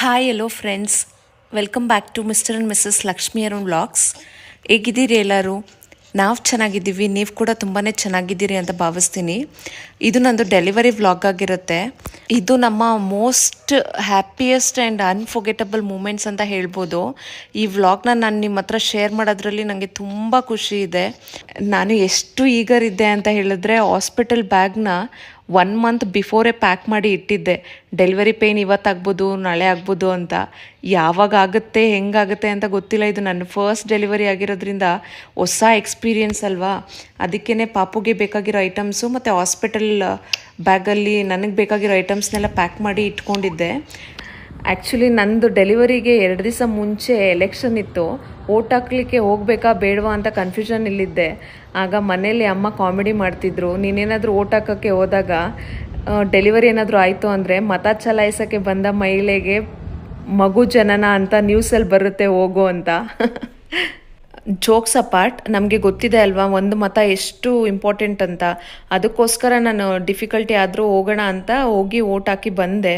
Hi hello friends, welcome back to mister and missus Lakshmi Arun vlogs. ಹೇಗಿದ್ದೀರಿ ಎಲ್ಲರೂ? ನಾವು ಚೆನ್ನಾಗಿದ್ದೀವಿ, ನೀವು ಕೂಡ ತುಂಬಾ ಚೆನ್ನಾಗಿದ್ದೀರಿ ಅಂತ ಭಾವಿಸ್ತೀನಿ. ಇದು ನಂದು ಡೆಲಿವರಿ ವ್ಲಾಗ್ ಆಗಿರುತ್ತೆ. ಇದು ನಮ್ಮ most happiest and unforgettable moments ಅಂತ ಹೇಳ್ಬೋದು. ಈ ವ್ಲಾಗ್ನ ನಾನು ನಿಮ್ಮ ಹತ್ರ ಶೇರ್ ಮಾಡೋದ್ರಲ್ಲಿ ನನಗೆ ತುಂಬ ಖುಷಿ ಇದೆ. ನಾನು ಎಷ್ಟು ಈಗರಿದ್ದೆ ಅಂತ ಹೇಳಿದ್ರೆ, ಹಾಸ್ಪಿಟಲ್ ಬ್ಯಾಗ್ನ 1 ಮಂತ್ ಬಿಫೋರೇ ಪ್ಯಾಕ್ ಮಾಡಿ ಇಟ್ಟಿದ್ದೆ. ಡೆಲಿವರಿ ಪೇಯ್ನ್ ಇವತ್ತಾಗ್ಬೋದು, ನಾಳೆ ಆಗ್ಬೋದು ಅಂತ. ಯಾವಾಗ ಆಗುತ್ತೆ, ಹೆಂಗಾಗುತ್ತೆ ಅಂತ ಗೊತ್ತಿಲ್ಲ. ಇದು ನನ್ನ ಫಸ್ಟ್ ಡೆಲಿವರಿ ಆಗಿರೋದ್ರಿಂದ ಹೊಸ ಎಕ್ಸ್ಪೀರಿಯೆನ್ಸ್ ಅಲ್ವಾ. ಅದಕ್ಕೇ ಪಾಪುಗೆ ಬೇಕಾಗಿರೋ ಐಟಮ್ಸು ಮತ್ತು ಹಾಸ್ಪಿಟಲ್ ಬ್ಯಾಗಲ್ಲಿ ನನಗೆ ಬೇಕಾಗಿರೋ ಐಟಮ್ಸ್ನೆಲ್ಲ ಪ್ಯಾಕ್ ಮಾಡಿ ಇಟ್ಕೊಂಡಿದ್ದೆ. ಆ್ಯಕ್ಚುಲಿ ನಂದು ಡೆಲಿವರಿಗೆ 2 ದಿವಸ ಮುಂಚೆ ಎಲೆಕ್ಷನ್ ಇತ್ತು. ಓಟ್ ಹಾಕ್ಲಿಕ್ಕೆ ಹೋಗ್ಬೇಕಾ ಬೇಡವಾ ಅಂತ ಕನ್ಫ್ಯೂಷನ್ ಇಲ್ಲಿದ್ದೆ. ಆಗ ಮನೇಲಿ ಅಮ್ಮ ಕಾಮಿಡಿ ಮಾಡ್ತಿದ್ರು, ನೀನೇನಾದರೂ ಓಟ್ ಹಾಕೋಕ್ಕೆ ಹೋದಾಗ ಡೆಲಿವರಿ ಏನಾದರೂ ಆಯಿತು ಅಂದರೆ ಮತ ಚಲಾಯಿಸೋಕ್ಕೆ ಬಂದ ಮಹಿಳೆಗೆ ಮಗು ಜನನ ಅಂತ ನ್ಯೂಸಲ್ಲಿ ಬರುತ್ತೆ ಹೋಗು ಅಂತ. ಜೋಕ್ಸ್ ಅಪಾರ್ಟ್, ನಮಗೆ ಗೊತ್ತಿದೆ ಅಲ್ವಾ ಒಂದು ಮತ ಎಷ್ಟು ಇಂಪಾರ್ಟೆಂಟ್ ಅಂತ. ಅದಕ್ಕೋಸ್ಕರ ನಾನು ಡಿಫಿಕಲ್ಟಿ ಆದರೂ ಹೋಗೋಣ ಅಂತ ಹೋಗಿ ಓಟ್ ಹಾಕಿ ಬಂದೆ.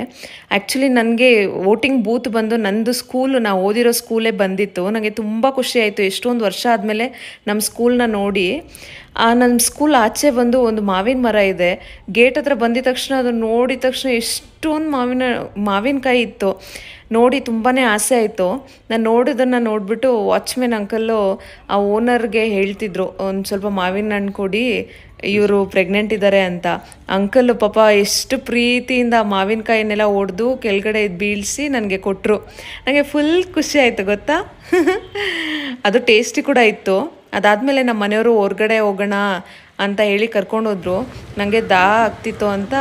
ಆ್ಯಕ್ಚುಲಿ ನನಗೆ ವೋಟಿಂಗ್ ಬೂತ್ ಬಂದು ನಂದು ಸ್ಕೂಲು, ನಾವು ಓದಿರೋ ಸ್ಕೂಲೇ ಬಂದಿತ್ತು. ನನಗೆ ತುಂಬ ಖುಷಿ ಆಯಿತು ಮಾವಿನ ವರ್ಷ ಆದಮೇಲೆ ನಮ್ಮ ಸ್ಕೂಲ್ನ ನೋಡಿ. ನನ್ನ ಸ್ಕೂಲ್ ಆಚೆ ಬಂದು ಒಂದು ಮಾವಿನ ಮರ ಇದೆ. ಗೇಟ್ ಹತ್ರ ಬಂದಿದ ತಕ್ಷಣ ಅದನ್ನು ನೋಡಿದ ತಕ್ಷಣ ಎಷ್ಟೊಂದು ಮಾವಿನಕಾಯಿ ಇತ್ತು. ನೋಡಿ ತುಂಬಾ ಆಸೆ ಆಯಿತು. ನಾನು ನೋಡೋದನ್ನು ನೋಡಿಬಿಟ್ಟು ವಾಚ್ಮೆನ್ ಅಂಕಲ್ಲು ಆ ಓನರ್ಗೆ ಹೇಳ್ತಿದ್ರು, ಒಂದು ಸ್ವಲ್ಪ ಮಾವಿನ ಹಣ್ಣು ಕೊಡಿ, ಇವರು ಪ್ರೆಗ್ನೆಂಟ್ ಇದ್ದಾರೆ ಅಂತ. ಅಂಕಲ್ಲು ಪಾಪ ಎಷ್ಟು ಪ್ರೀತಿಯಿಂದ ಮಾವಿನಕಾಯಿನೆಲ್ಲ ಒಡೆದು ಕೆಳಗಡೆ ಬೀಳಿಸಿ ನನಗೆ ಕೊಟ್ಟರು. ನನಗೆ ಫುಲ್ ಖುಷಿ ಆಯಿತು ಗೊತ್ತಾ. ಅದು ಟೇಸ್ಟಿ ಕೂಡ ಇತ್ತು. ಅದಾದಮೇಲೆ ನಮ್ಮ ಮನೆಯವರು ಹೊರಗಡೆ ಹೋಗೋಣ ಅಂತ ಹೇಳಿ ಕರ್ಕೊಂಡೋದ್ರು. ನನಗೆ ಆಗ್ತಿತ್ತು ಅಂತ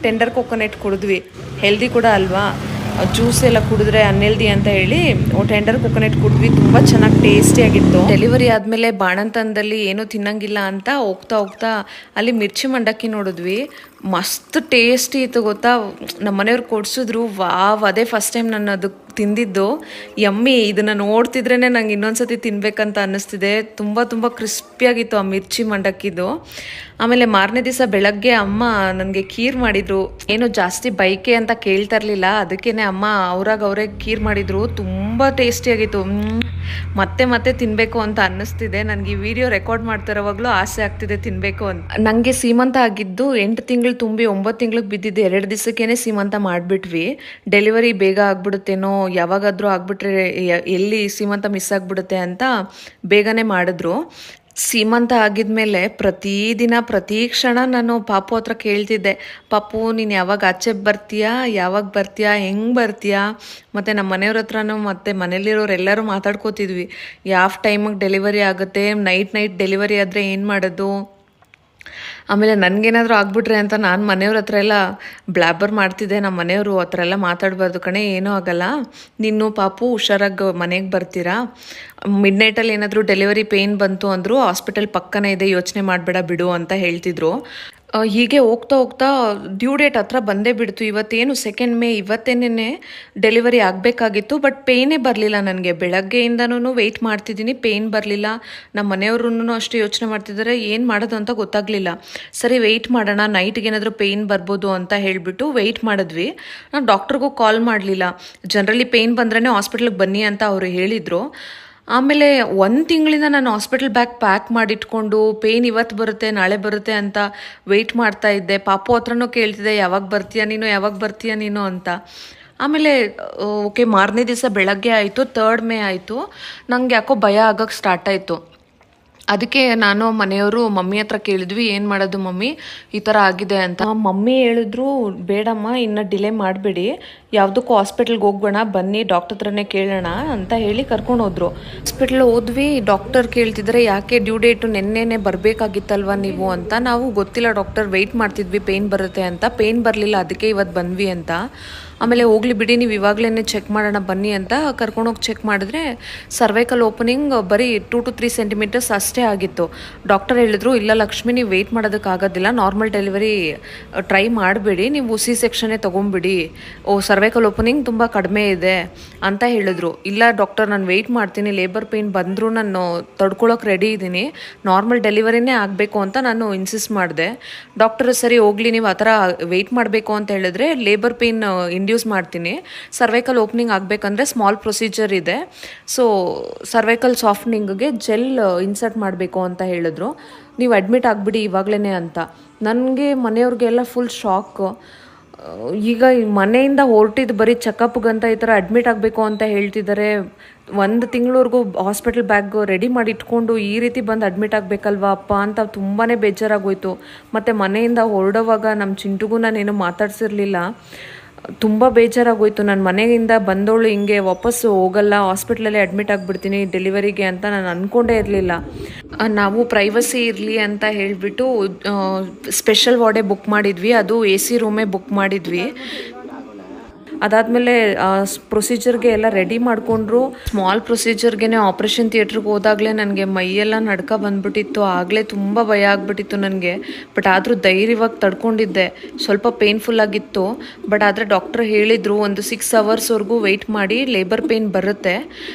ಟೆಂಡರ್ ಕೊಕೊನೆಟ್ ಕುಡಿದ್ವಿ. ಹೆಲ್ದಿ ಕೂಡ ಅಲ್ವಾ, ಜ್ಯೂಸ್ ಎಲ್ಲ ಕುಡಿದ್ರೆ ಅನ್ಹೆಲ್ದಿ ಅಂತ ಹೇಳಿ ಟೆಂಡರ್ ಕೊಕೊನೆಟ್ ಕುಡಿದ್ವಿ. ತುಂಬ ಚೆನ್ನಾಗಿ ಟೇಸ್ಟಿಯಾಗಿತ್ತು. ಡೆಲಿವರಿ ಆದಮೇಲೆ ಬಾಣಂತನದಲ್ಲಿ ಏನೂ ತಿನ್ನಂಗಿಲ್ಲ ಅಂತ ಹೋಗ್ತಾ ಅಲ್ಲಿ ಮಿರ್ಚಿ ಮಂಡಕ್ಕಿ ನೋಡಿದ್ವಿ. ಮಸ್ತ್ ಟೇಸ್ಟಿ ಇತ್ತು ಗೊತ್ತಾ. ನಮ್ಮ ಮನೆಯವ್ರು ಕೊಡಿಸಿದ್ರು. ವಾವ್, ಅದೇ ಫಸ್ಟ್ ಟೈಮ್ ನಾನು ಅದು ತಿಂದಿದ್ದು. ಯಮ್ಮಿ. ಇದನ್ನು ನೋಡ್ತಿದ್ರೇ ನಂಗೆ ಇನ್ನೊಂದ್ಸತಿ ತಿನ್ಬೇಕಂತ ಅನ್ನಿಸ್ತಿದೆ. ತುಂಬ ಕ್ರಿಸ್ಪಿಯಾಗಿತ್ತು ಆ ಮಿರ್ಚಿ ಮಂಡಕ್ಕಿದು. ಆಮೇಲೆ ಮಾರನೇ ದಿವಸ ಬೆಳಗ್ಗೆ ಅಮ್ಮ ನನಗೆ ಖೀರ್ ಮಾಡಿದರು. ಏನು ಜಾಸ್ತಿ ಬೈಕೆ ಅಂತ ಕೇಳ್ತಾ ಇರಲಿಲ್ಲ, ಅದಕ್ಕೇ ಅಮ್ಮ ಅವರೇ ಖೀರ್ ಮಾಡಿದರು. ತುಂಬ ಟೇಸ್ಟಿಯಾಗಿತ್ತು. ಮತ್ತೆ ತಿನ್ನಬೇಕು ಅಂತ ಅನ್ನಿಸ್ತಿದೆ. ನನಗೆ ಈ ವಿಡಿಯೋ ರೆಕಾರ್ಡ್ ಮಾಡ್ತಿರೋವಾಗಲೂ ಆಸೆ ಆಗ್ತಿದೆ ತಿನ್ನಬೇಕು ಅಂತ. ನನಗೆ ಸೀಮಂತ ಆಗಿದ್ದು 8 ತಿಂಗಳು ತುಂಬಿ 9 ತಿಂಗಳಿಗೆ ಬಿದ್ದಿದ್ದು 2 ದಿವಸಕ್ಕೇ ಸೀಮಂತ ಮಾಡಿಬಿಟ್ವಿ. ಡೆಲಿವರಿ ಬೇಗ ಆಗ್ಬಿಡುತ್ತೇನೋ, ಯಾವಾಗಾದರೂ ಆಗಿಬಿಟ್ರೆ ಎಲ್ಲಿ ಸೀಮಂತ ಮಿಸ್ ಆಗಿಬಿಡುತ್ತೆ ಅಂತ ಬೇಗನೆ ಮಾಡಿದ್ರು. ಸೀಮಂತ ಆಗಿದ್ಮೇಲೆ ಪ್ರತಿದಿನ ಪ್ರತಿ ಕ್ಷಣ ನಾನು ಪಾಪು ಹತ್ರ ಕೇಳ್ತಿದ್ದೆ, ಪಾಪು ನೀನು ಯಾವಾಗ ಆಚೆ ಬರ್ತೀಯಾ, ಹೆಂಗೆ ಬರ್ತೀಯಾ. ಮತ್ತು ನಮ್ಮ ಮನೆಯವ್ರ ಹತ್ರನೂ ಮತ್ತು ಮನೇಲಿರೋರೆಲ್ಲರೂ ಮಾತಾಡ್ಕೋತಿದ್ವಿ, ಯಾವ ಟೈಮಿಗೆ ಡೆಲಿವರಿ ಆಗುತ್ತೆ, ನೈಟ್ ಡೆಲಿವರಿ ಆದರೆ ಏನು ಮಾಡೋದು. ಆಮೇಲೆ ನನಗೇನಾದರೂ ಆಗ್ಬಿಟ್ರೆ ಅಂತ ನಾನು ಮನೆಯವ್ರ ಹತ್ರ ಎಲ್ಲ ಬ್ಲ್ಯಾಬರ್ ಮಾಡ್ತಿದ್ದೆ. ನಮ್ಮ ಮನೆಯವರು ಆ ಥರ ಎಲ್ಲ ಮಾತಾಡಬಾರ್ದು ಕಣೆ, ಏನೂ ಆಗಲ್ಲ, ನೀನು ಪಾಪು ಹುಷಾರಾಗಿ ಮನೆಗೆ ಬರ್ತೀರಾ. ಮಿಡ್ನೈಟಲ್ಲಿ ಏನಾದರೂ ಡೆಲಿವರಿ ಪೇಯ್ನ್ ಬಂತು ಅಂದರೂ ಹಾಸ್ಪಿಟಲ್ ಪಕ್ಕನೇ ಇದೆ, ಯೋಚನೆ ಮಾಡಬೇಡ ಬಿಡು ಅಂತ ಹೇಳ್ತಿದ್ರು. ಹೀಗೆ ಹೋಗ್ತಾ ಡ್ಯೂ ಡೇಟ್ ಹತ್ರ ಬಂದೇ ಬಿಡ್ತು. ಇವತ್ತೇನು 2 ಮೇ, ಇವತ್ತೇನೇ ಡೆಲಿವರಿ ಆಗಬೇಕಾಗಿತ್ತು. ಬಟ್ ಪೇಯ್ನೇ ಬರಲಿಲ್ಲ ನನಗೆ. ಬೆಳಗ್ಗೆಯಿಂದನೂ ವೆಯ್ಟ್ ಮಾಡ್ತಿದ್ದೀನಿ, ಪೇಯ್ನ್ ಬರಲಿಲ್ಲ. ನಮ್ಮ ಮನೆಯವ್ರೂ ಅಷ್ಟೇ ಯೋಚನೆ ಮಾಡ್ತಿದ್ದಾರೆ, ಏನು ಮಾಡೋದು ಅಂತ ಗೊತ್ತಾಗಲಿಲ್ಲ. ಸರಿ ವೆಯ್ಟ್ ಮಾಡೋಣ, ನೈಟ್ಗೆ ಏನಾದರೂ ಪೇಯ್ನ್ ಬರ್ಬೋದು ಅಂತ ಹೇಳಿಬಿಟ್ಟು ವೆಯ್ಟ್ ಮಾಡಿದ್ವಿ. ನಾನು ಡಾಕ್ಟ್ರಿಗೂ ಕಾಲ್ ಮಾಡಲಿಲ್ಲ. ಜನರಲಿ ಪೇಯ್ನ್ ಬಂದ್ರೇ ಹಾಸ್ಪಿಟ್ಲಿಗೆ ಬನ್ನಿ ಅಂತ ಅವರು ಹೇಳಿದರು. ಆಮೇಲೆ 1 ತಿಂಗಳಿಂದ ನಾನು ಹಾಸ್ಪಿಟಲ್ ಬ್ಯಾಗ್ ಪ್ಯಾಕ್ ಮಾಡಿಟ್ಕೊಂಡು ಪೇಯ್ನ್ ಇವತ್ತು ಬರುತ್ತೆ ನಾಳೆ ಬರುತ್ತೆ ಅಂತ ವೆಯ್ಟ್ ಮಾಡ್ತಾ ಇದ್ದೆ. ಪಾಪು ಹತ್ರನೂ ಕೇಳ್ತಿದ್ದೆ, ಯಾವಾಗ ಬರ್ತೀಯಾ ನೀನು ಅಂತ. ಆಮೇಲೆ ಓಕೆ, ಮಾರನೇ ದಿವಸ ಬೆಳಗ್ಗೆ ಆಯಿತು, 3 ಮೇ ಆಯಿತು. ನನಗೆ ಯಾಕೋ ಭಯ ಆಗೋಕ್ಕೆ ಸ್ಟಾರ್ಟ್ ಆಯಿತು. ಅದಕ್ಕೆ ನಾನು ಮನೆಯವರು ಮಮ್ಮಿ ಹತ್ರ ಕೇಳಿದ್ವಿ, ಏನು ಮಾಡೋದು ಮಮ್ಮಿ, ಈ ಥರ ಆಗಿದೆ ಅಂತ. ಮಮ್ಮಿ ಹೇಳಿದ್ರು, ಬೇಡಮ್ಮ ಇನ್ನು ಡಿಲೇ ಮಾಡಬೇಡಿ, ಯಾವುದಕ್ಕೂ ಹಾಸ್ಪಿಟಲ್ಗೆ ಹೋಗೋಣ ಬನ್ನಿ, ಡಾಕ್ಟರ್ ಹತ್ರನೇ ಕೇಳೋಣ ಅಂತ ಹೇಳಿ ಕರ್ಕೊಂಡು ಹೋದ್ರು. ಹಾಸ್ಪಿಟ್ಲ್ ಹೋದ್ವಿ. ಡಾಕ್ಟರ್ ಕೇಳ್ತಿದ್ರೆ, ಯಾಕೆ ಡ್ಯೂ ಡೇಟು ನೆನ್ನೆನೇ ಬರಬೇಕಾಗಿತ್ತಲ್ವ ನೀವು ಅಂತ. ನಾವು ಗೊತ್ತಿಲ್ಲ ಡಾಕ್ಟರ್, ವೆಯ್ಟ್ ಮಾಡ್ತಿದ್ವಿ ಪೇಯ್ನ್ ಬರುತ್ತೆ ಅಂತ. ಪೇಯ್ನ್ ಬರಲಿಲ್ಲ, ಅದಕ್ಕೆ ಇವತ್ತು ಬಂದ್ವಿ ಅಂತ. ಆಮೇಲೆ ಹೋಗ್ಲಿ ಬಿಡಿ, ನೀವು ಇವಾಗಲೇ ಚೆಕ್ ಮಾಡೋಣ ಬನ್ನಿ ಅಂತ ಕರ್ಕೊಂಡೋಗಿ ಚೆಕ್ ಮಾಡಿದ್ರೆ ಸರ್ವೈಕಲ್ ಓಪನಿಂಗ್ ಬರೀ 2 to 3 ಸೆಂಟಿಮೀಟರ್ಸ್ ಅಷ್ಟೇ ಆಗಿತ್ತು. ಡಾಕ್ಟರ್ ಹೇಳಿದ್ರು, ಇಲ್ಲ ಲಕ್ಷ್ಮಿ, ನೀವು ವೆಯ್ಟ್ ಮಾಡೋದಕ್ಕಾಗೋದಿಲ್ಲ, ನಾರ್ಮಲ್ ಡೆಲಿವರಿ ಟ್ರೈ ಮಾಡಬೇಡಿ, ನೀವು C-ಸೆಕ್ಷನ್ನೇ ತೊಗೊಂಬಿಡಿ, ಸರ್ವೈಕಲ್ ಓಪನಿಂಗ್ ತುಂಬ ಕಡಿಮೆ ಇದೆ ಅಂತ ಹೇಳಿದ್ರು. ಇಲ್ಲ ಡಾಕ್ಟರ್, ನಾನು ವೆಯ್ಟ್ ಮಾಡ್ತೀನಿ, ಲೇಬರ್ ಪೇಯ್ನ್ ಬಂದರೂ ನಾನು ತಡ್ಕೊಳ್ಳೋಕೆ ರೆಡಿ ಇದ್ದೀನಿ, ನಾರ್ಮಲ್ ಡೆಲಿವರಿನೇ ಆಗಬೇಕು ಅಂತ ನಾನು ಇನ್ಸಿಸ್ಟ್ ಮಾಡಿದೆ. ಡಾಕ್ಟರ್ ಸರಿ ಹೋಗಲಿ, ನೀವು ಆ ಥರ ವೆಯ್ಟ್ ಮಾಡಬೇಕು ಅಂತ ಹೇಳಿದ್ರೆ ಲೇಬರ್ ಪೇಯ್ನ್ ಇಂಡ್ಯೂಸ್ ಮಾಡ್ತೀನಿ. ಸರ್ವೈಕಲ್ ಓಪನಿಂಗ್ ಆಗಬೇಕಂದ್ರೆ ಸ್ಮಾಲ್ ಪ್ರೊಸೀಜರ್ ಇದೆ. ಸೊ ಸರ್ವೈಕಲ್ ಸಾಫ್ಟ್ನಿಂಗ್ಗೆ ಜೆಲ್ ಇನ್ಸರ್ಟ್ ಮಾಡಬೇಕು ಅಂತ ಹೇಳಿದ್ರು. ನೀವು ಅಡ್ಮಿಟ್ ಆಗಿಬಿಡಿ ಇವಾಗಲೇ ಅಂತ. ನನಗೆ ಮನೆಯವ್ರಿಗೆಲ್ಲ ಫುಲ್ ಶಾಕ್. ಈಗ ಮನೆಯಿಂದ ಹೊರಟಿದ್ದು ಬರೀ ಚೆಕಪ್ಗಂತ ಈ ಥರ ಅಡ್ಮಿಟ್ ಆಗಬೇಕು ಅಂತ ಹೇಳ್ತಿದ್ದಾರೆ. 1 ತಿಂಗಳವರೆಗೂ ಹಾಸ್ಪಿಟಲ್ ಬ್ಯಾಗ್ ರೆಡಿ ಮಾಡಿ ಇಟ್ಕೊಂಡು ಈ ರೀತಿ ಬಂದು ಅಡ್ಮಿಟ್ ಆಗಬೇಕಲ್ವಾ ಅಪ್ಪ ಅಂತ ತುಂಬಾ ಬೇಜಾರಾಗೋಯ್ತು. ಮತ್ತು ಮನೆಯಿಂದ ಹೊರಡೋವಾಗ ನಮ್ಮ ಚಿಂಟುಗೂ ನಾನೇನು ಮಾತಾಡ್ಸಿರ್ಲಿಲ್ಲ. ತುಂಬ ಬೇಜಾರಾಗೋಯ್ತು. ನನ್ನ ಮನೆಯಿಂದ ಬಂದವಳು ಹಿಂಗೆ ವಾಪಸ್ಸು ಹೋಗಲ್ಲ, ಹಾಸ್ಪಿಟ್ಲಲ್ಲೇ ಅಡ್ಮಿಟ್ ಆಗಿಬಿಡ್ತೀನಿ ಡೆಲಿವರಿಗೆ ಅಂತ ನಾನು ಅಂದ್ಕೊಂಡೇ ಇರಲಿಲ್ಲ. ನಾವು ಪ್ರೈವಸಿ ಇರಲಿ ಅಂತ ಹೇಳಿಬಿಟ್ಟು ಸ್ಪೆಷಲ್ ವಾರ್ಡೇ ಬುಕ್ ಮಾಡಿದ್ವಿ. ಅದು AC ರೂಮೇ ಬುಕ್ ಮಾಡಿದ್ವಿ. ಅದಾದಮೇಲೆ ಪ್ರೊಸೀಜರ್ಗೆ ಎಲ್ಲ ರೆಡಿ ಮಾಡಿಕೊಂಡ್ರು. ಸ್ಮಾಲ್ ಪ್ರೊಸೀಜರ್ಗೆ ಆಪ್ರೇಷನ್ ಥಿಯೇಟ್ರಿಗೆ ಹೋದಾಗಲೇ ನನಗೆ ಮೈಯೆಲ್ಲ ನಡ್ಕ ಬಂದ್ಬಿಟ್ಟಿತ್ತು. ಆಗಲೇ ತುಂಬ ಭಯ ಆಗಿಬಿಟ್ಟಿತ್ತು ನನಗೆ. ಬಟ್ ಆದರೂ ಧೈರ್ಯವಾಗಿ ತಡ್ಕೊಂಡಿದ್ದೆ. ಸ್ವಲ್ಪ ಪೇನ್ಫುಲ್ ಆಗಿತ್ತು. ಬಟ್ ಆದರೆ ಡಾಕ್ಟರ್ ಹೇಳಿದರು ಒಂದು 6 ಅವರ್ಸ್ವರೆಗೂ ವೆಯ್ಟ್ ಮಾಡಿ, ಲೇಬರ್ ಪೇಯ್ನ್ ಬರುತ್ತೆ.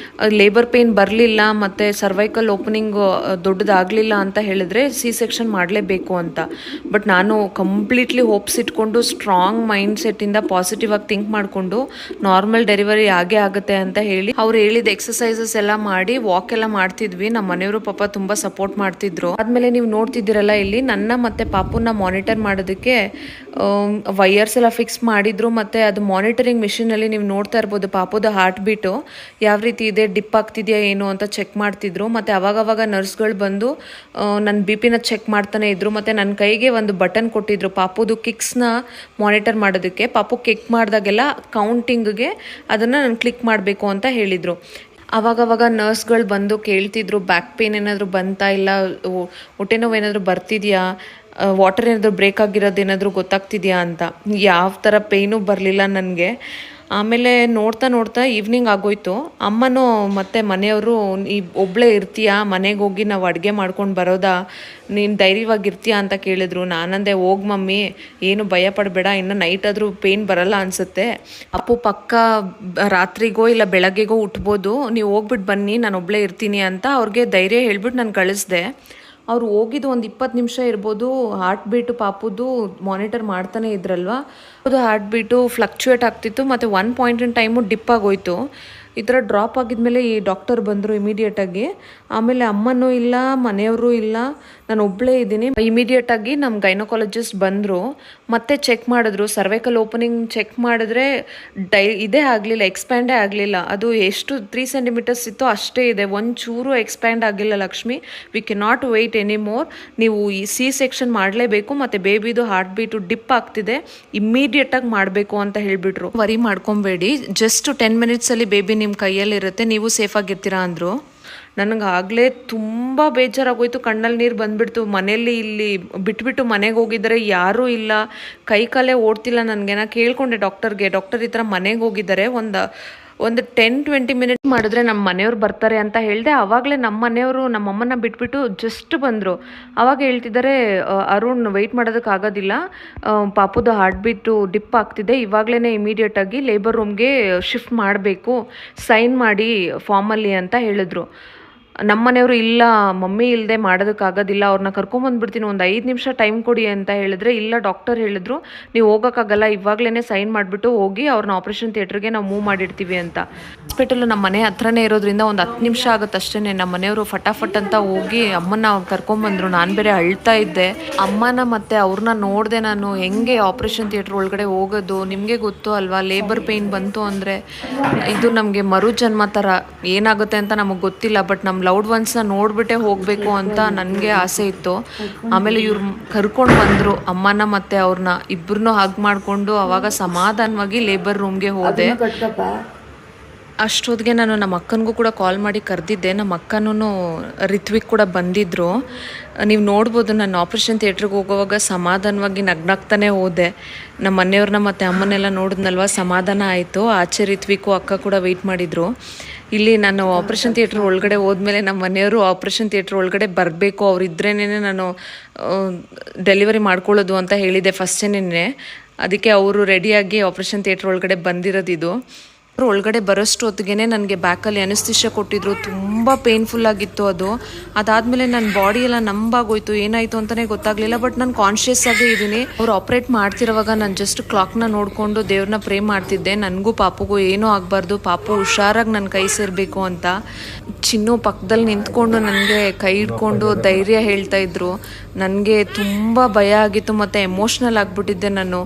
ಲೇಬರ್ ಪೇಯ್ನ್ ಬರಲಿಲ್ಲ ಮತ್ತು ಸರ್ವೈಕಲ್ ಓಪನಿಂಗ್ ದೊಡ್ಡದಾಗಲಿಲ್ಲ ಅಂತ ಹೇಳಿದ್ರೆ C-ಸೆಕ್ಷನ್ ಮಾಡಲೇಬೇಕು ಅಂತ. ಬಟ್ ನಾನು ಕಂಪ್ಲೀಟ್ಲಿ ಹೋಪ್ಸ್ ಇಟ್ಕೊಂಡು ಸ್ಟ್ರಾಂಗ್ ಮೈಂಡ್ ಸೆಟ್ಟಿಂದ ಪಾಸಿಟಿವ್ ಆಗಿ ಥಿಂಕ್ ಮಾಡ್ಕೊಂಡು ನಾರ್ಮಲ್ ಡೆಲಿವರಿ ಆಗೇ ಆಗುತ್ತೆ ಅಂತ ಹೇಳಿ ಅವ್ರು ಹೇಳಿದ ಎಕ್ಸಸೈಸಸ್ ಎಲ್ಲ ಮಾಡಿ ವಾಕ್ ಎಲ್ಲ ಮಾಡ್ತಿದ್ವಿ. ನಮ್ಮ ಮನೆಯವರು ಪಾಪ ತುಂಬಾ ಸಪೋರ್ಟ್ ಮಾಡ್ತಿದ್ರು. ಆದ್ಮೇಲೆ ನೀವು ನೋಡ್ತಿದ್ದೀರಲ್ಲ, ಇಲ್ಲಿ ನನ್ನ ಮತ್ತೆ ಪಾಪುನ ಮಾನಿಟರ್ ಮಾಡೋದಕ್ಕೆ ವೈಯರ್ಸ್ ಎಲ್ಲ ಫಿಕ್ಸ್ ಮಾಡಿದ್ರು. ಮತ್ತೆ ಅದು ಮಾನಿಟರಿಂಗ್ ಮಿಷಿನ್ ಅಲ್ಲಿ ನೀವು ನೋಡ್ತಾ ಇರ್ಬೋದು ಪಾಪುದ ಹಾರ್ಟ್ ಬೀಟು ಯಾವ ರೀತಿ ಇದೆ, ಡಿಪ್ ಆಗ್ತಿದೆಯಾ ಏನು ಅಂತ ಚೆಕ್ ಮಾಡ್ತಿದ್ರು. ಮತ್ತೆ ಅವಾಗವಾಗ ನರ್ಸ್ಗಳು ಬಂದು ನನ್ನ BP ನ ಚೆಕ್ ಮಾಡ್ತಾನೆ ಇದ್ರು. ಮತ್ತೆ ನನ್ನ ಕೈಗೆ ಒಂದು ಬಟನ್ ಕೊಟ್ಟಿದ್ರು ಪಾಪುದು ಕಿಕ್ಸ್ನ ಮಾನಿಟರ್ ಮಾಡೋದಕ್ಕೆ. ಪಾಪು ಕಿಕ್ ಮಾಡಿದಾಗೆಲ್ಲ ಕೌಂಟಿಂಗ್ಗೆ ಅದನ್ನು ನಾನು ಕ್ಲಿಕ್ ಮಾಡಬೇಕು ಅಂತ ಹೇಳಿದರು. ಅವಾಗವಾಗ ನರ್ಸ್ಗಳು ಬಂದು ಕೇಳ್ತಿದ್ರು ಬ್ಯಾಕ್ ಪೇನ್ ಏನಾದರೂ ಬಂತಾ, ಇಲ್ಲ ಹೊಟ್ಟೆ ನೋವು ಏನಾದರೂ ಬರ್ತಿದೆಯಾ, ವಾಟರ್ ಏನಾದರೂ ಬ್ರೇಕ್ ಆಗಿರೋದೇನಾದರೂ ಗೊತ್ತಾಗ್ತಿದೆಯಾ ಅಂತ. ಯಾವ ಥರ ಪೇಯ್ನೂ ಬರಲಿಲ್ಲ ನನಗೆ. ಆಮೇಲೆ ನೋಡ್ತಾ ಈವ್ನಿಂಗ್ ಆಗೋಯ್ತು. ಅಮ್ಮನೂ ಮತ್ತು ಮನೆಯವರು ಈ ಒಬ್ಬಳೇ ಇರ್ತೀಯಾ, ಮನೆಗೆ ಹೋಗಿ ನಾವು ಅಡುಗೆ ಮಾಡ್ಕೊಂಡು ಬರೋದಾ, ನೀನು ಧೈರ್ಯವಾಗಿರ್ತೀಯಾ ಅಂತ ಕೇಳಿದ್ರು. ನಾನಂದೆ ಹೋಗಿ ಮಮ್ಮಿ, ಏನು ಭಯ ಪಡಬೇಡ, ಇನ್ನು ನೈಟ್ ಆದರೂ ಪೇಯ್ನ್ ಬರಲ್ಲ ಅನಿಸುತ್ತೆ, ಅಪ್ಪು ಪಕ್ಕ ರಾತ್ರಿಗೋ ಇಲ್ಲ ಬೆಳಗ್ಗೆಗೋ ಉಟ್ಬೋದು, ನೀವು ಹೋಗ್ಬಿಟ್ಟು ಬನ್ನಿ, ನಾನು ಒಬ್ಬಳೇ ಇರ್ತೀನಿ ಅಂತ ಅವ್ರಿಗೆ ಧೈರ್ಯ ಹೇಳ್ಬಿಟ್ಟು ನಾನು ಕಳಿಸ್ದೆ. ಅವ್ರು ಹೋಗಿದ್ದು ಒಂದು 20 ನಿಮಿಷ ಇರ್ಬೋದು. ಹಾರ್ಟ್ ಬೀಟು ಪಾಪುದು ಮಾನಿಟರ್ ಮಾಡ್ತಾನೆ ಇದ್ರಲ್ವ, ಅದು ಹಾರ್ಟ್ ಬೀಟು ಫ್ಲಕ್ಚುಯೇಟ್ ಆಗ್ತಿತ್ತು. ಮತ್ತು 1 ಪಾಯಿಂಟ್ ಇನ್ ಟೈಮು ಡಿಪ್ ಆಗೋಯ್ತು. ಈ ಥರ ಡ್ರಾಪ್ ಆಗಿದ್ಮೇಲೆ ಈ ಡಾಕ್ಟರ್ ಬಂದರು ಇಮಿಡಿಯೇಟಾಗಿ. ಆಮೇಲೆ ಅಮ್ಮನೂ ಇಲ್ಲ, ಮನೆಯವರು ಇಲ್ಲ, ನಾನು ಒಬ್ಬಳೇ ಇದ್ದೀನಿ. ಇಮಿಡಿಯೇಟಾಗಿ ನಮ್ಮ ಗೈನಕಾಲಜಿಸ್ಟ್ ಬಂದರು. ಮತ್ತೆ ಚೆಕ್ ಮಾಡಿದ್ರು. ಸರ್ವೈಕಲ್ ಓಪನಿಂಗ್ ಚೆಕ್ ಮಾಡಿದ್ರೆ ಇದೇ ಆಗಲಿಲ್ಲ, ಎಕ್ಸ್ಪ್ಯಾಂಡೇ ಆಗಲಿಲ್ಲ. ಅದು ಎಷ್ಟು 3 ಸೆಂಟಿಮೀಟರ್ಸ್ ಇತ್ತೋ ಅಷ್ಟೇ ಇದೆ, ಒಂಚೂರು ಎಕ್ಸ್ಪ್ಯಾಂಡ್ ಆಗಿಲ್ಲ. Lakshmi, we can not wait anymore, ನೀವು ಈ C-ಸೆಕ್ಷನ್ ಮಾಡಲೇಬೇಕು. ಮತ್ತು ಬೇಬಿದು ಹಾರ್ಟ್ ಬೀಟು ಡಿಪ್ ಆಗ್ತಿದೆ, ಇಮ್ಮಿಡಿಯೇಟಾಗಿ ಮಾಡಬೇಕು ಅಂತ ಹೇಳಿಬಿಟ್ರು. ವರಿ ಮಾಡ್ಕೊಬೇಡಿ, ಜಸ್ಟ್ 10 ಮಿನಿಟ್ಸಲ್ಲಿ ಬೇಬಿ ನಿಮ್ಮ ಕೈಯಲ್ಲಿರುತ್ತೆ, ನೀವು ಸೇಫಾಗಿರ್ತೀರಾ ಅಂದರು. ನನಗಾಗಲೇ ತುಂಬ ಬೇಜಾರಾಗೋಯ್ತು, ಕಣ್ಣಲ್ಲಿ ನೀರು ಬಂದುಬಿಡ್ತು. ಮನೆಯಲ್ಲಿ ಇಲ್ಲಿ ಬಿಟ್ಬಿಟ್ಟು ಮನೆಗೆ ಹೋಗಿದ್ದಾರೆ, ಯಾರೂ ಇಲ್ಲ, ಕೈ ಕಾಲೇ ಓಡ್ತಿಲ್ಲ ನನಗೆ. ನಾನು ಕೇಳ್ಕೊಂಡೆ ಡಾಕ್ಟರ್ಗೆ, ಡಾಕ್ಟರ್ ಈ ಥರ ಮನೆಗೆ ಹೋಗಿದ್ದಾರೆ, ಒಂದು 10-20 ಮಿನಿಟ್ ಮಾಡಿದ್ರೆ ನಮ್ಮ ಮನೆಯವ್ರು ಬರ್ತಾರೆ ಅಂತ ಹೇಳಿದೆ. ಆವಾಗಲೇ ನಮ್ಮ ಮನೆಯವರು ನಮ್ಮಮ್ಮನ ಬಿಟ್ಬಿಟ್ಟು ಜಸ್ಟ್ ಬಂದರು. ಆವಾಗ ಹೇಳ್ತಿದ್ದಾರೆ, ಅರುಣ್ ವೆಯ್ಟ್ ಮಾಡೋದಕ್ಕಾಗೋದಿಲ್ಲ, ಪಾಪುದು ಹಾರ್ಟ್ ಬೀಟು ಡಿಪ್ ಆಗ್ತಿದೆ, ಇವಾಗಲೇ ಇಮಿಡಿಯೇಟಾಗಿ ಲೇಬರ್ ರೂಮ್ಗೆ ಶಿಫ್ಟ್ ಮಾಡಬೇಕು, ಸೈನ್ ಮಾಡಿ ಫಾರ್ಮಲ್ಲಿ ಅಂತ ಹೇಳಿದ್ರು. ನಮ್ಮ ಮನೆಯವರು ಇಲ್ಲ ಮಮ್ಮಿ ಇಲ್ಲದೆ ಮಾಡೋದಕ್ಕಾಗೋದಿಲ್ಲ, ಅವ್ರನ್ನ ಕರ್ಕೊಂಬಂದ್ಬಿಡ್ತೀನಿ, ಒಂದು 5 ನಿಮಿಷ ಟೈಮ್ ಕೊಡಿ ಅಂತ ಹೇಳಿದ್ರೆ, ಇಲ್ಲ ಡಾಕ್ಟರ್ ಹೇಳಿದ್ರು ನೀವು ಹೋಗೋಕ್ಕಾಗಲ್ಲ, ಇವಾಗಲೇ ಸೈನ್ ಮಾಡಿಬಿಟ್ಟು ಹೋಗಿ ಅವ್ರನ್ನ ಆಪ್ರೇಷನ್ ಥಿಯೇಟ್ರಿಗೆ ನಾವು ಮೂವ್ ಮಾಡಿರ್ತೀವಿ ಅಂತ. ಹಾಸ್ಪಿಟಲ್ ನಮ್ಮ ಮನೆ ಹತ್ರನೇ ಇರೋದ್ರಿಂದ ಒಂದು 10 ನಿಮಿಷ ಆಗುತ್ತೆ ಅಷ್ಟೇ. ನಮ್ಮ ಮನೆಯವರು ಫಟಾಫಟ್ ಅಂತ ಹೋಗಿ ಅಮ್ಮನ ಕರ್ಕೊಂಬಂದರು. ನಾನು ಬೇರೆ ಅಳ್ತಾ ಇದ್ದೆ. ಅಮ್ಮನ ಮತ್ತು ಅವ್ರನ್ನ ನೋಡಿದೆ ನಾನು. ಹೆಂಗೆ ಆಪ್ರೇಷನ್ ಥಿಯೇಟ್ರ್ ಒಳಗಡೆ ಹೋಗೋದು, ನಿಮಗೆ ಗೊತ್ತು ಅಲ್ವಾ, ಲೇಬರ್ ಪೇಯ್ನ್ ಬಂತು ಅಂದರೆ ಇದು ನಮಗೆ ಮರು ಜನ್ಮ ಥರ, ಏನಾಗುತ್ತೆ ಅಂತ ನಮಗೆ ಗೊತ್ತಿಲ್ಲ. ಬಟ್ ನಮ್ಮ ಲವ್ಡ್ ಒನ್ಸ್ನ ನೋಡ್ಬಿಟ್ಟೆ ಹೋಗಬೇಕು ಅಂತ ನನಗೆ ಆಸೆ ಇತ್ತು. ಆಮೇಲೆ ಇವ್ರು ಕರ್ಕೊಂಡು ಬಂದರು ಅಮ್ಮನ ಮತ್ತು ಅವ್ರನ್ನ, ಇಬ್ಬರನ್ನೂ ಹಗ್ ಮಾಡಿಕೊಂಡು ಅವಾಗ ಸಮಾಧಾನವಾಗಿ ಲೇಬರ್ ರೂಮ್ಗೆ ಹೋದೆ. ಅಷ್ಟೊತ್ತಿಗೆ ನಾನು ನಮ್ಮ ಅಕ್ಕನಿಗೂ ಕೂಡ ಕಾಲ್ ಮಾಡಿ ಕರೆದಿದ್ದೆ. ನಮ್ಮ ಅಕ್ಕನೂ ರಿತ್ವಿಕ್ ಕೂಡ ಬಂದಿದ್ದರು. ನೀವು ನೋಡ್ಬೋದು, ನಾನು ಆಪ್ರೇಷನ್ ಥಿಯೇಟ್ರಿಗೆ ಹೋಗೋವಾಗ ಸಮಾಧಾನವಾಗಿ ನಗ್ನಾಗ್ತಾನೆ ಹೋದೆ. ನಮ್ಮ ಮನೆಯವ್ರನ್ನ ಮತ್ತು ಅಮ್ಮನೆಲ್ಲ ನೋಡಿದ್ನಲ್ವ, ಸಮಾಧಾನ ಆಯಿತು. ಆಚೆ ರಿತ್ವಿಕು ಅಕ್ಕ ಕೂಡ ವೆಯ್ಟ್ ಮಾಡಿದರು. ಇಲ್ಲಿ ನಾನು ಆಪ್ರೇಷನ್ ಥಿಯೇಟ್ರ್ ಒಳಗಡೆ ಹೋದ್ಮೇಲೆ ನಮ್ಮ ಮನೆಯವರು ಆಪ್ರೇಷನ್ ಥಿಯೇಟ್ರ್ ಒಳಗಡೆ ಬರಬೇಕು, ಅವ್ರು ಇದ್ರೇನೆ ನಾನು ಡೆಲಿವರಿ ಮಾಡ್ಕೊಳ್ಳೋದು ಅಂತ ಹೇಳಿದೆ ಫಸ್ಟೇನೆ. ಅದಕ್ಕೆ ಅವರು ರೆಡಿಯಾಗಿ ಆಪ್ರೇಷನ್ ಥಿಯೇಟ್ರ್ ಒಳಗಡೆ ಬಂದಿರೋದಿದು. ಒಳಗಡೆ ಬರೋಷ್ಟೊತ್ತಿಗೆ ನನಗೆ ಬ್ಯಾಕಲ್ಲಿ ಅನಿಸ್ತಿಷ್ಯ ಕೊಟ್ಟಿದ್ರು. ತುಂಬ ಪೇನ್ಫುಲ್ ಆಗಿತ್ತು ಅದು. ಅದಾದಮೇಲೆ ನನ್ನ ಬಾಡಿ ಎಲ್ಲ ನಂಬಾಗೋಯ್ತು, ಏನಾಯಿತು ಅಂತಲೇ ಗೊತ್ತಾಗಲಿಲ್ಲ. ಬಟ್ ನಾನು ಕಾನ್ಷಿಯಸ್ ಆಗೇ ಇದ್ದೀನಿ. ಅವ್ರು ಆಪ್ರೇಟ್ ಮಾಡ್ತಿರೋವಾಗ ನಾನು ಜಸ್ಟ್ ಕ್ಲಾಕ್ನ ನೋಡಿಕೊಂಡು ದೇವ್ರನ್ನ ಪ್ರೇ ಮಾಡ್ತಿದ್ದೆ, ನನಗೂ ಪಾಪುಗೂ ಏನೂ ಆಗಬಾರ್ದು, ಪಾಪು ಹುಷಾರಾಗಿ ನನ್ನ ಕೈ ಸೇರಬೇಕು ಅಂತ. ಚಿನ್ನು ಪಕ್ಕದಲ್ಲಿ ನಿಂತ್ಕೊಂಡು ನನಗೆ ಕೈ ಹಿಡ್ಕೊಂಡು ಧೈರ್ಯ ಹೇಳ್ತಾ ಇದ್ರು. ನನಗೆ ತುಂಬ ಭಯ ಆಗಿತ್ತು ಮತ್ತು ಎಮೋಷ್ನಲ್ ಆಗಿಬಿಟ್ಟಿದ್ದೆ ನಾನು.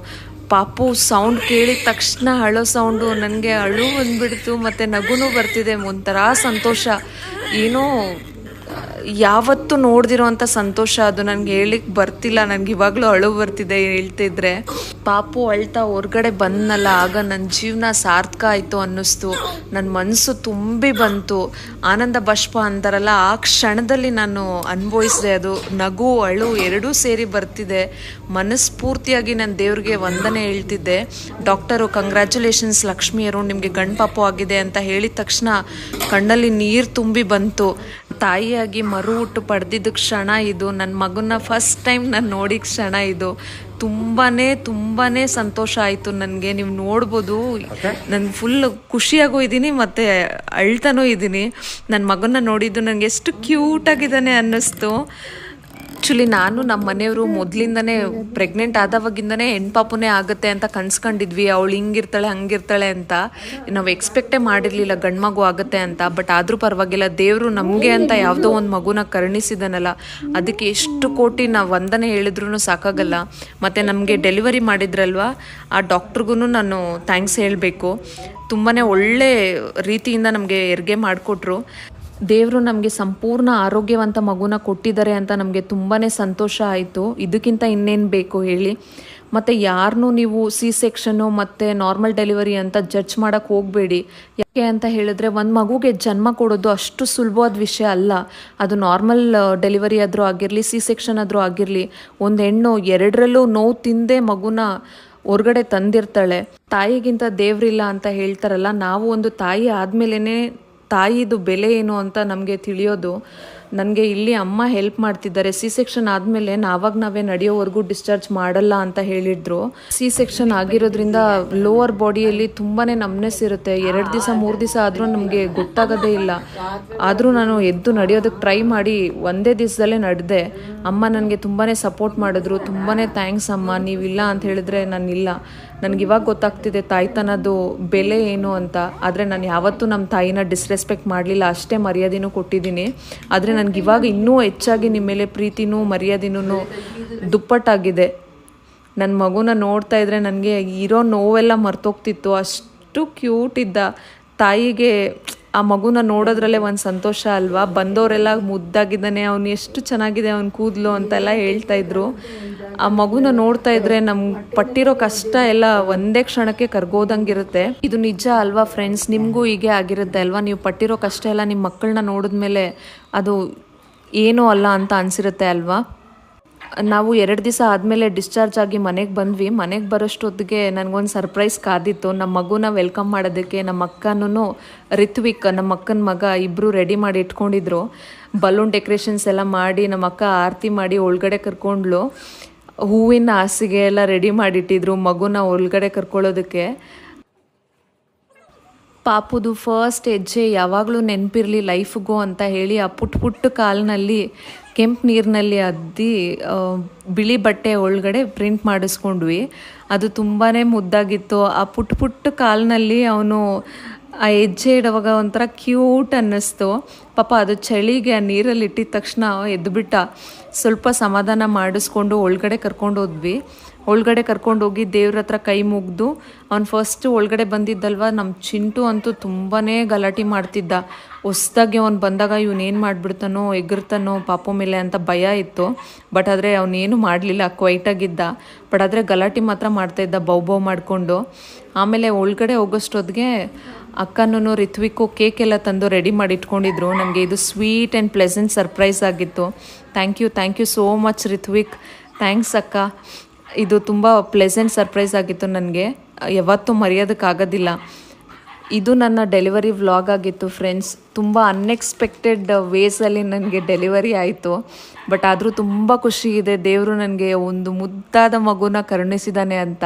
ಪಾಪು ಸೌಂಡ್ ಕೇಳಿದ ತಕ್ಷಣ ಅಳೋ ಸೌಂಡು, ನನಗೆ ಅಳು ಬಂದುಬಿಡ್ತು ಮತ್ತು ನಗುನೂ ಬರ್ತಿದೆ. ಒಂಥರ ಸಂತೋಷ, ಏನೋ ಯಾವತ್ತೂ ನೋಡ್ದಿರೋ ಅಂಥ ಸಂತೋಷ ಅದು. ನನಗೆ ಹೇಳಿಕ್ಕೆ ಬರ್ತಿಲ್ಲ, ನನಗೆ ಇವಾಗಲೂ ಅಳು ಬರ್ತಿದೆ ಹೇಳ್ತಿದ್ರೆ. ಪಾಪು ಅಳ್ತಾ ಹೊರ್ಗಡೆ ಬಂದನಲ್ಲ, ಆಗ ನನ್ನ ಜೀವನ ಸಾರ್ಥಕ ಆಯಿತು ಅನ್ನಿಸ್ತು. ನನ್ನ ಮನಸ್ಸು ತುಂಬಿ ಬಂತು. ಆನಂದ ಬಾಷ್ಪ ಅಂತಾರಲ್ಲ, ಆ ಕ್ಷಣದಲ್ಲಿ ನಾನು ಅನುಭವಿಸಿದೆ. ಅದು ನಗು ಅಳು ಎರಡೂ ಸೇರಿ ಬರ್ತಿದೆ. ಮನಸ್ಫೂರ್ತಿಯಾಗಿ ನಾನು ದೇವ್ರಿಗೆ ವಂದನೆ ಹೇಳ್ತಿದ್ದೆ. ಡಾಕ್ಟರು ಕಂಗ್ರ್ಯಾಚುಲೇಷನ್ಸ್ ಲಕ್ಷ್ಮಿಯರು, ನಿಮಗೆ ಗಂಡು ಪಾಪು ಆಗಿದೆ ಅಂತ ಹೇಳಿದ ತಕ್ಷಣ ಕಣ್ಣಲ್ಲಿ ನೀರು ತುಂಬಿ ಬಂತು. ತಾಯಿಯಾಗಿ ಮರು ಹುಟ್ಟು ಪಡೆದಿದ್ದ ಕ್ಷಣ ಇದು. ನನ್ನ ಮಗನ್ನ ಫಸ್ಟ್ ಟೈಮ್ ನಾನು ನೋಡಿದ ಕ್ಷಣ ಇದು. ತುಂಬಾ ಸಂತೋಷ ಆಯಿತು ನನಗೆ. ನೀವು ನೋಡ್ಬೋದು, ನಾನು ಫುಲ್ ಖುಷಿಯಾಗೂ ಇದ್ದೀನಿ ಮತ್ತು ಅಳ್ತಾನೂ ಇದ್ದೀನಿ. ನನ್ನ ಮಗನ್ನ ನೋಡಿದ್ದು ನನಗೆ ಎಷ್ಟು ಕ್ಯೂಟಾಗಿದ್ದಾನೆ ಅನ್ನಿಸ್ತು. ಆ್ಯಕ್ಚುಲಿ ನಾನು ನಮ್ಮ ಮನೆಯವರು ಮೊದಲಿಂದನೇ ಪ್ರೆಗ್ನೆಂಟ್ ಆದವಾಗಿಂದನೇ ಹೆಣ್ಪಾಪುನೇ ಆಗುತ್ತೆ ಅಂತ ಕನ್ಸ್ಕೊಂಡಿದ್ವಿ. ಅವಳು ಹಿಂಗಿರ್ತಾಳೆ ಹಂಗಿರ್ತಾಳೆ ಅಂತ. ನಾವು ಎಕ್ಸ್ಪೆಕ್ಟೇ ಮಾಡಿರಲಿಲ್ಲ ಗಂಡು ಮಗು ಆಗುತ್ತೆ ಅಂತ. ಬಟ್ ಆದರೂ ಪರವಾಗಿಲ್ಲ, ದೇವರು ನಮಗೆ ಅಂತ ಯಾವುದೋ ಒಂದು ಮಗುನ ಕರುಣಿಸಿದಾನಲ್ಲ, ಅದಕ್ಕೆ ಎಷ್ಟು ಕೋಟಿ ನಾವು ವಂದನೆ ಹೇಳಿದ್ರೂ ಸಾಕಾಗಲ್ಲ. ಮತ್ತು ನಮಗೆ ಡೆಲಿವರಿ ಮಾಡಿದ್ರಲ್ವ, ಆ ಡಾಕ್ಟ್ರಿಗೂ ನಾನು ಥ್ಯಾಂಕ್ಸ್ ಹೇಳಬೇಕು. ತುಂಬಾ ಒಳ್ಳೆ ರೀತಿಯಿಂದ ನಮಗೆ ಹೆರಿಗೆ ಮಾಡಿಕೊಟ್ರು. ದೇವರು ನಮಗೆ ಸಂಪೂರ್ಣ ಆರೋಗ್ಯವಂತ ಮಗುನ ಕೊಟ್ಟಿದ್ದಾರೆ ಅಂತ ನಮಗೆ ತುಂಬಾ ಸಂತೋಷ ಆಯಿತು. ಇದಕ್ಕಿಂತ ಇನ್ನೇನು ಬೇಕು ಹೇಳಿ. ಮತ್ತು ಯಾರನ್ನೂ ನೀವು ಸೆಕ್ಷನ್ನು ಮತ್ತು ನಾರ್ಮಲ್ ಡೆಲಿವರಿ ಅಂತ ಜಡ್ಜ್ ಮಾಡೋಕ್ಕೆ ಹೋಗಬೇಡಿ. ಯಾಕೆ ಅಂತ ಹೇಳಿದ್ರೆ, ಒಂದು ಮಗುಗೆ ಜನ್ಮ ಕೊಡೋದು ಅಷ್ಟು ಸುಲಭವಾದ ವಿಷಯ ಅಲ್ಲ. ಅದು ನಾರ್ಮಲ್ ಡೆಲಿವರಿ ಆದರೂ ಆಗಿರಲಿ, ಸೆಕ್ಷನ್ ಆದರೂ ಆಗಿರಲಿ, ಒಂದು ಹೆಣ್ಣು ಎರಡರಲ್ಲೂ ನೋವು ತಿಂದೇ ಮಗುನ ಹೊರಗಡೆ ತಂದಿರ್ತಾಳೆ. ತಾಯಿಗಿಂತ ದೇವರಿಲ್ಲ ಅಂತ ಹೇಳ್ತಾರಲ್ಲ, ನಾವು ಒಂದು ತಾಯಿ ಆದಮೇಲೆ ತಾಯಿದು ಬೆಲೆ ಏನು ಅಂತ ನಮಗೆ ತಿಳಿಯೋದು. ನನಗೆ ಇಲ್ಲಿ ಅಮ್ಮ ಹೆಲ್ಪ್ ಮಾಡ್ತಿದ್ದಾರೆ. ಸೆಕ್ಷನ್ ಆದಮೇಲೆ ನಾವೇ ನಡೆಯೋವರೆಗೂ ಡಿಸ್ಚಾರ್ಜ್ ಮಾಡಲ್ಲ ಅಂತ ಹೇಳಿದ್ರು. ಸೆಕ್ಷನ್ ಆಗಿರೋದ್ರಿಂದ ಲೋವರ್ ಬಾಡಿಯಲ್ಲಿ ತುಂಬಾ ನಮ್ನೆಸ್ ಇರುತ್ತೆ. 2 ದಿವಸ 3 ದಿವಸ ಆದರೂ ನಮಗೆ ಗೊತ್ತಾಗೋದೇ ಇಲ್ಲ. ಆದರೂ ನಾನು ಎದ್ದು ನಡೆಯೋದಕ್ಕೆ ಟ್ರೈ ಮಾಡಿ ಒಂದೇ ದಿವಸದಲ್ಲೇ ನಡೆದೆ. ಅಮ್ಮ ನನಗೆ ತುಂಬಾ ಸಪೋರ್ಟ್ ಮಾಡಿದ್ರು. ತುಂಬಾ ಥ್ಯಾಂಕ್ಸ್ ಅಮ್ಮ, ನೀವಿಲ್ಲ ಅಂತ ಹೇಳಿದ್ರೆ ನಾನಿಲ್ಲ. ನನಗೆ ಇವಾಗ ಗೊತ್ತಾಗ್ತಿದೆ ತಾಯ್ತನದ್ದು ಬೆಲೆ ಏನು ಅಂತ. ಆದರೆ ನಾನು ಯಾವತ್ತೂ ನಮ್ಮ ತಾಯಿನ ಡಿಸ್ರೆಸ್ಪೆಕ್ಟ್ ಮಾಡಲಿಲ್ಲ, ಅಷ್ಟೇ ಮರ್ಯಾದೆನೂ ಕೊಟ್ಟಿದ್ದೀನಿ. ಆದರೆ ನನಗೆ ಇವಾಗ ಇನ್ನೂ ಹೆಚ್ಚಾಗಿ ನಿಮ್ಮ ಮೇಲೆ ಪ್ರೀತಿನೂ ಮರ್ಯಾದೆನೂ ದುಪ್ಪಟ್ಟಾಗಿದೆ. ನನ್ನ ಮಗುನ ನೋಡ್ತಾ ಇದ್ರೆ ನನಗೆ ಇರೋ ನೋವೆಲ್ಲ ಮರ್ತೋಗ್ತಿತ್ತು. ಅಷ್ಟು ಕ್ಯೂಟ್ ಇದ್ದ. ತಾಯಿಗೆ ಆ ಮಗುನ ನೋಡೋದ್ರಲ್ಲೇ ಒಂದು ಸಂತೋಷ ಅಲ್ವಾ. ಬಂದವರೆಲ್ಲ ಮುದ್ದಾಗಿದ್ದಾನೆ, ಅವನು ಎಷ್ಟು ಚೆನ್ನಾಗಿದೆ ಅವನ ಕೂದಲು ಅಂತೆಲ್ಲ ಹೇಳ್ತಾಯಿದ್ರು. ಆ ಮಗುನ ನೋಡ್ತಾ ಇದ್ರೆ ನಮ್ಗೆ ಪಟ್ಟಿರೋ ಕಷ್ಟ ಎಲ್ಲ ಒಂದೇ ಕ್ಷಣಕ್ಕೆ ಕರ್ಗೋದಂಗಿರುತ್ತೆ. ಇದು ನಿಜ ಅಲ್ವಾ ಫ್ರೆಂಡ್ಸ್? ನಿಮಗೂ ಹೀಗೆ ಆಗಿರುತ್ತೆ ಅಲ್ವಾ? ನೀವು ಪಟ್ಟಿರೋ ಕಷ್ಟ ಎಲ್ಲ ನಿಮ್ಮ ಮಕ್ಕಳನ್ನ ನೋಡಿದ್ಮೇಲೆ ಅದು ಏನೂ ಅಲ್ಲ ಅಂತ ಅನಿಸಿರುತ್ತೆ ಅಲ್ವಾ? ನಾವು 2 ದಿವಸ ಆದಮೇಲೆ ಡಿಸ್ಚಾರ್ಜ್ ಆಗಿ ಮನೆಗೆ ಬಂದ್ವಿ. ಮನೆಗೆ ಬರೋಷ್ಟೊತ್ತಿಗೆ ನನಗೊಂದು ಸರ್ಪ್ರೈಸ್ ಕಾದಿತ್ತು. ನಮ್ಮ ಮಗುನ ವೆಲ್ಕಮ್ ಮಾಡೋದಕ್ಕೆ ನಮ್ಮ ಅಕ್ಕನೂ ರಿತ್ವಿಕ್, ನಮ್ಮ ಅಕ್ಕನ ಮಗ ಇಬ್ಬರು ರೆಡಿ ಮಾಡಿ ಇಟ್ಕೊಂಡಿದ್ರು. ಬಲೂನ್ ಡೆಕೋರೇಷನ್ಸ್ ಎಲ್ಲ ಮಾಡಿ ನಮ್ಮ ಅಕ್ಕ ಆರತಿ ಮಾಡಿ ಒಳಗಡೆ ಕರ್ಕೊಂಡ್ಲು. ಹೂವಿನ ಹಾಸಿಗೆ ಎಲ್ಲ ರೆಡಿ ಮಾಡಿಟ್ಟಿದ್ರು ಮಗುನ ಒಳಗಡೆ ಕರ್ಕೊಳ್ಳೋದಕ್ಕೆ. ಪಾಪುದು ಫಸ್ಟ್ ಹೆಜ್ಜೆ ಯಾವಾಗಲೂ ನೆನಪಿರಲಿ ಲೈಫ್ಗೂ ಅಂತ ಹೇಳಿ ಆ ಪುಟ್ಟ ಕಾಲಿನಲ್ಲಿ ಕೆಂಪು ನೀರಿನಲ್ಲಿ ಅದ್ದಿ ಬಿಳಿ ಬಟ್ಟೆ ಒಳಗಡೆ ಪ್ರಿಂಟ್ ಮಾಡಿಸ್ಕೊಂಡ್ವಿ. ಅದು ತುಂಬಾ ಮುದ್ದಾಗಿತ್ತು. ಆ ಪುಟ್ಟ ಕಾಲಿನಲ್ಲಿ ಅವನು ಆ ಹೆಜ್ಜೆ ಇಡುವಾಗ ಒಂಥರ ಕ್ಯೂಟ್ ಅನ್ನಿಸ್ತು. ಪಾಪ ಅದು ಚಳಿಗೆ ಆ ನೀರಲ್ಲಿ ಇಟ್ಟಿದ ತಕ್ಷಣ ಎದ್ದುಬಿಟ್ಟ. ಸ್ವಲ್ಪ ಸಮಾಧಾನ ಮಾಡಿಸ್ಕೊಂಡು ಒಳಗಡೆ ಕರ್ಕೊಂಡೋದ್ವಿ. ಒಳಗಡೆ ಕರ್ಕೊಂಡೋಗಿ ದೇವ್ರ ಹತ್ರ ಕೈ ಮುಗಿದು ಅವ್ನು ಫಸ್ಟ್ ಒಳಗಡೆ ಬಂದಿದ್ದಲ್ವ. ನಮ್ಮ ಚಿಂಟು ಅಂತೂ ತುಂಬಾ ಗಲಾಟೆ ಮಾಡ್ತಿದ್ದ. ಹೊಸ್ದಾಗಿ ಅವ್ನು ಬಂದಾಗ ಇವನೇನು ಮಾಡಿಬಿಡ್ತಾನೋ ಎಗರ್ತಾನೋ ಪಾಪು ಮೇಲೆ ಅಂತ ಭಯ ಇತ್ತು. ಬಟ್ ಆದರೆ ಅವನೇನು ಮಾಡಲಿಲ್ಲ, ಕ್ವೈಟಾಗಿದ್ದ. ಬಟ್ ಆದರೆ ಗಲಾಟೆ ಮಾತ್ರ ಮಾಡ್ತಾಯಿದ್ದ ಬೌ ಮಾಡಿಕೊಂಡು. ಆಮೇಲೆ ಒಳಗಡೆ ಹೋಗೋಷ್ಟೊತ್ತಿಗೆ ಅಕ್ಕನೂ ರಿತ್ವಿಕ್ಕು ಕೇಕ್ ಎಲ್ಲ ತಂದು ರೆಡಿ ಮಾಡಿ ಇಟ್ಕೊಂಡಿದ್ರು. ನನಗೆ ಇದು ಸ್ವೀಟ್ ಆ್ಯಂಡ್ ಪ್ಲೆಸೆಂಟ್ ಸರ್ಪ್ರೈಸ್ ಆಗಿತ್ತು. Thank you so much Rithvik. Thanks ಅಕ್ಕ. ಇದು ತುಂಬ ಪ್ಲೆಸೆಂಟ್ ಸರ್ಪ್ರೈಸ್ ಆಗಿತ್ತು ನನಗೆ, ಯಾವತ್ತೂ ಮರೆಯೋದಕ್ಕಾಗೋದಿಲ್ಲ. ಇದು ನನ್ನ ಡೆಲಿವರಿ ವ್ಲಾಗ್ ಆಗಿತ್ತು ಫ್ರೆಂಡ್ಸ್. ತುಂಬ ಅನ್ಎಕ್ಸ್ಪೆಕ್ಟೆಡ್ ವೇಸಲ್ಲಿ ನನಗೆ ಡೆಲಿವರಿ ಆಯಿತು. ಬಟ್ ಆದರೂ ತುಂಬ ಖುಷಿ ಇದೆ, ದೇವರು ನನಗೆ ಒಂದು ಮುದ್ದಾದ ಮಗುನ ಕರುಣಿಸಿದ್ದಾನೆ ಅಂತ.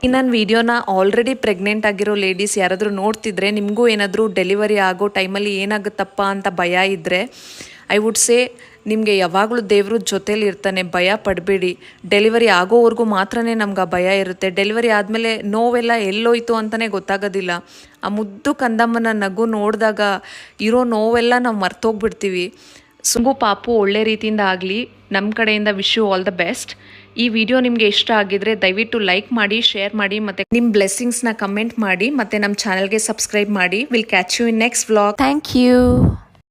ಈ ನನ್ನ ವಿಡಿಯೋನ ಆಲ್ರೆಡಿ ಪ್ರೆಗ್ನೆಂಟ್ ಆಗಿರೋ ಲೇಡೀಸ್ ಯಾರಾದರೂ ನೋಡ್ತಿದ್ರೆ ನಿಮಗೂ ಏನಾದರೂ ಡೆಲಿವರಿ ಆಗೋ ಟೈಮಲ್ಲಿ ಏನಾಗುತ್ತಪ್ಪ ಅಂತ ಭಯ ಇದ್ದರೆ ಐ ವುಡ್ ಸೇ ನಿಮಗೆ ಯಾವಾಗಲೂ ದೇವರು ಜೊತೇಲಿ ಇರ್ತಾನೆ, ಭಯ ಪಡಬೇಡಿ. ಡೆಲಿವರಿ ಆಗೋವರೆಗೂ ಮಾತ್ರನೇ ನಮ್ಗೆ ಆ ಭಯ ಇರುತ್ತೆ. ಡೆಲಿವರಿ ಆದಮೇಲೆ ನೋವೆಲ್ಲ ಎಲ್ಲೋಯ್ತು ಅಂತಲೇ ಗೊತ್ತಾಗೋದಿಲ್ಲ. ಆ ಮುದ್ದು ಕಂದಮ್ಮನ ನಗು ನೋಡಿದಾಗ ಇರೋ ನೋವೆಲ್ಲ ನಾವು ಮರ್ತೋಗ್ಬಿಡ್ತೀವಿ. ಸುಂಬು ಪಾಪು ಒಳ್ಳೆ ರೀತಿಯಿಂದ ಆಗಲಿ. ನಮ್ಮ ಕಡೆಯಿಂದ wish you all the best. ಈ ವಿಡಿಯೋ ನಿಮಗೆ ಇಷ್ಟ ಆಗಿದ್ರೆ ದಯವಿಟ್ಟು ಲೈಕ್ ಮಾಡಿ, ಶೇರ್ ಮಾಡಿ, ಮತ್ತು ನಿಮ್ಮ ಬ್ಲೆಸ್ಸಿಂಗ್ಸ್ನ ಕಮೆಂಟ್ ಮಾಡಿ, ಮತ್ತು ನಮ್ಮ ಚಾನಲ್ಗೆ ಸಬ್ಸ್ಕ್ರೈಬ್ ಮಾಡಿ. Will catch you in next vlog. Thank you.